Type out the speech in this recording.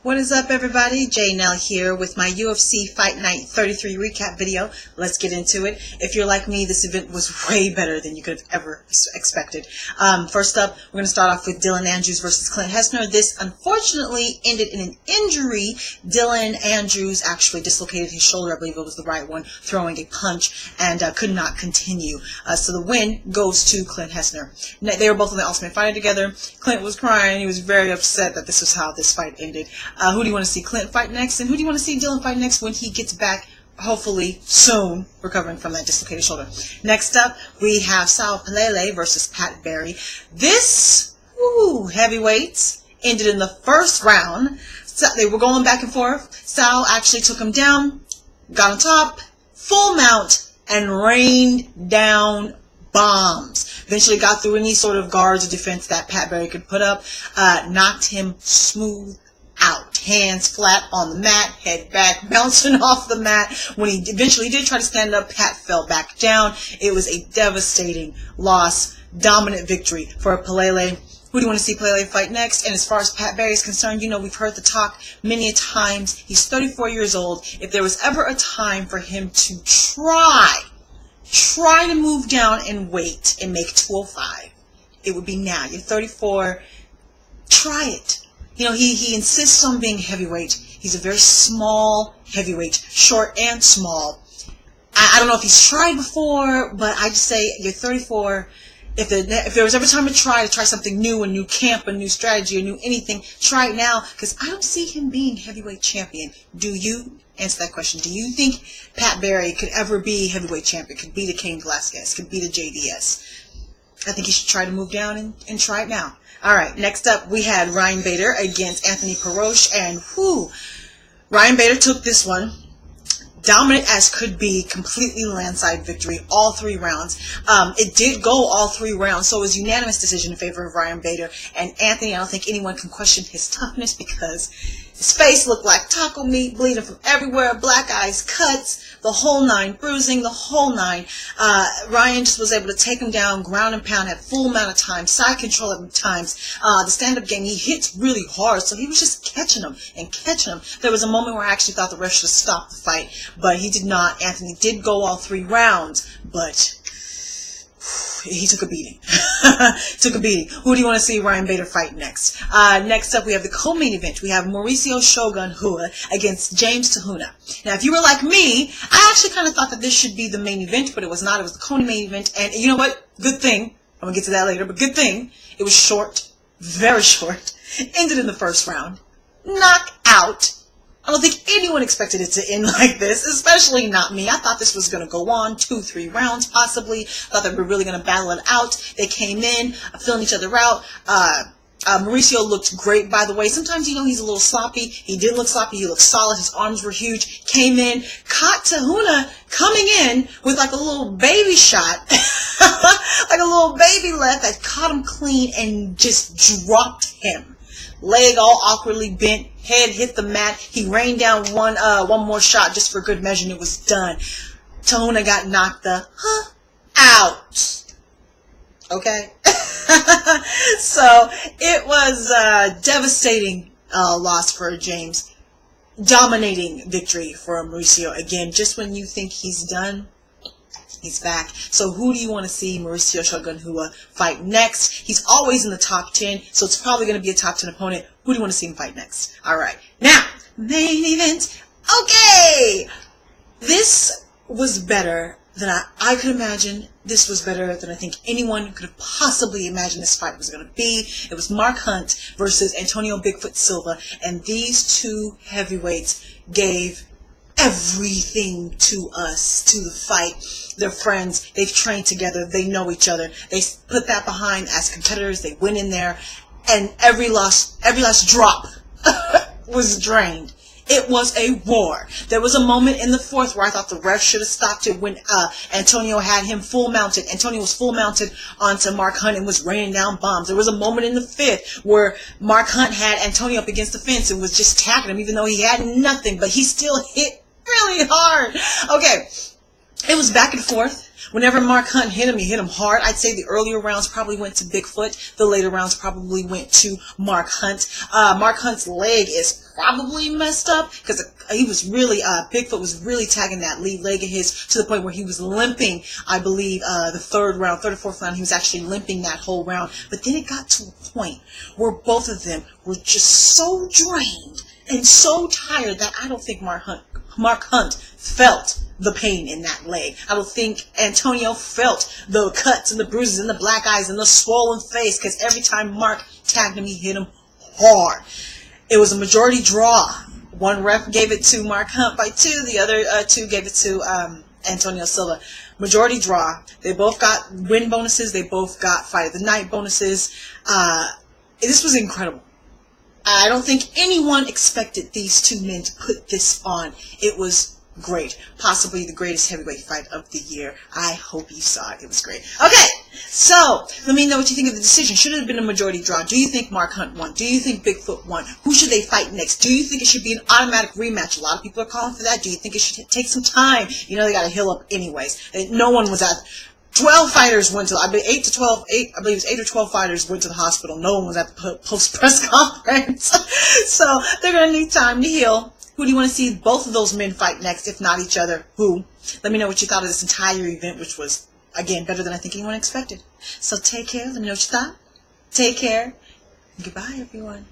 What is up, everybody? J Nell here with my UFC Fight Night 33 recap video. Let's get into it. If you're like me, this event was way better than you could have ever expected. First up, we're going to start off with Dylan Andrews versus Clint Hessner. This unfortunately ended in an injury. Dylan Andrews actually dislocated his shoulder, I believe it was the right one, throwing a punch, and could not continue. So the win goes to Clint Hessner. They were both in the Ultimate Fighter together. Clint was crying. He was very upset that this was how this fight ended. Who do you want to see Clint fight next? And who do you want to see Dylan fight next when he gets back, hopefully soon, recovering from that dislocated shoulder? Next up, we have Sal Pelele versus Pat Barry. This, heavyweights, ended in the first round. So they were going back and forth. Sal actually took him down, got on top, full mount, and rained down bombs. Eventually got through any sort of guards or defense that Pat Barry could put up, knocked him smooth out, hands flat on the mat, head back, bouncing off the mat. When he eventually did try to stand up, Pat fell back down. It was a devastating loss, dominant victory for Pelele. Who do you want to see Pelele fight next? And as far as Pat Barry is concerned, you know, we've heard the talk many a times. He's 34 years old. If there was ever a time for him to try to move down in weight and make 205, it would be now. You're 34. Try it. You know, he insists on being heavyweight. He's a very small heavyweight, short and small. I don't know if he's tried before, but I just say you're 34. If there was ever time to try something new, a new camp, a new strategy, a new anything, try it now, because I don't see him being heavyweight champion. Do you? Answer that question. Do you think Pat Barry could ever be heavyweight champion, could be the Cain Velasquez, could be the JDS? I think he should try to move down and try it now. All right, next up, we had Ryan Bader against Anthony Perosh, and Ryan Bader took this one. Dominant as could be, completely landslide victory, all 3 rounds. It did go all 3 rounds, so it was unanimous decision in favor of Ryan Bader. And Anthony, I don't think anyone can question his toughness because his face looked like taco meat, bleeding from everywhere, black eyes, cuts, the whole 9, bruising, the whole 9. Ryan just was able to take him down, ground and pound, had full amount of time, side control at times. The stand-up game, he hits really hard, so he was just catching him and catching him. There was a moment where I actually thought the ref should stop the fight, but he did not. Anthony did go all 3 rounds, but he took a beating. Took a beating. Who do you want to see Ryan Bader fight next? Next up, we have the co-main event. We have Mauricio Shogun Rua against James Tahuna. Now, if you were like me, I actually kind of thought that this should be the main event, but it was not. It was the co-main event. And you know what? Good thing. I'm going to get to that later, but good thing. It was short. Very short. Ended in the first round. Knockout. I don't think anyone expected it to end like this, especially not me. I thought this was going to go on 2-3 rounds, possibly. Thought they were really going to battle it out. They came in, filling each other out. Mauricio looked great, by the way. Sometimes, you know, he's a little sloppy. He didn't look sloppy. He looked solid. His arms were huge. Came in, caught Tahuna coming in with like a little baby shot, like a little baby left that caught him clean and just dropped him. Leg all awkwardly bent, head hit the mat. He rained down one more shot just for good measure, and it was done. Tahuna got knocked out. Okay? So, it was a devastating loss for James. Dominating victory for Mauricio. Again, just when you think he's done, he's back. So who do you want to see Mauricio Shogun Rua fight next? He's always in the top 10, so it's probably going to be a top 10 opponent. Who do you want to see him fight next? All right. Now, main event. Okay! This was better than I could imagine. This was better than I think anyone could have possibly imagined this fight was going to be. It was Mark Hunt versus Antonio Bigfoot Silva, and these 2 heavyweights gave everything to us, to the fight. They're friends. They've trained together. They know each other. They put that behind as competitors. They went in there, and every last drop was drained. It was a war. There was a moment in the 4th where I thought the ref should have stopped it when Antonio had him full mounted. Antonio was full mounted onto Mark Hunt and was raining down bombs. There was a moment in the 5th where Mark Hunt had Antonio up against the fence and was just tagging him even though he had nothing, but he still hit really hard. Okay, it was back and forth. Whenever Mark Hunt hit him, he hit him hard. I'd say the earlier rounds probably went to Bigfoot. The later rounds probably went to Mark Hunt. Mark Hunt's leg is probably messed up because he was really, Bigfoot was really tagging that lead leg of his to the point where he was limping. I believe the third or fourth round, he was actually limping that whole round. But then it got to a point where both of them were just so drained and so tired that I don't think Mark Hunt felt the pain in that leg. I don't think Antonio felt the cuts and the bruises and the black eyes and the swollen face, because every time Mark tagged him, he hit him hard. It was a majority draw. One ref gave it to Mark Hunt by 2. The other 2 gave it to Antonio Silva. Majority draw. They both got win bonuses. They both got Fight of the Night bonuses. This was incredible. I don't think anyone expected these two men to put this on. It was great. Possibly the greatest heavyweight fight of the year. I hope you saw it. It was great. Okay, so let me know what you think of the decision. Should it have been a majority draw? Do you think Mark Hunt won? Do you think Bigfoot won? Who should they fight next? Do you think it should be an automatic rematch? A lot of people are calling for that. Do you think it should take some time? You know, they got to heal up anyways. No one was at 12 fighters went to, I believe 8 it was 8 or 12 fighters went to the hospital. No one was at the post-press conference. So they're going to need time to heal. Who do you want to see both of those men fight next, if not each other? Who? Let me know what you thought of this entire event, which was, again, better than I think anyone expected. So take care. Let me know what you thought. Take care. Goodbye, everyone.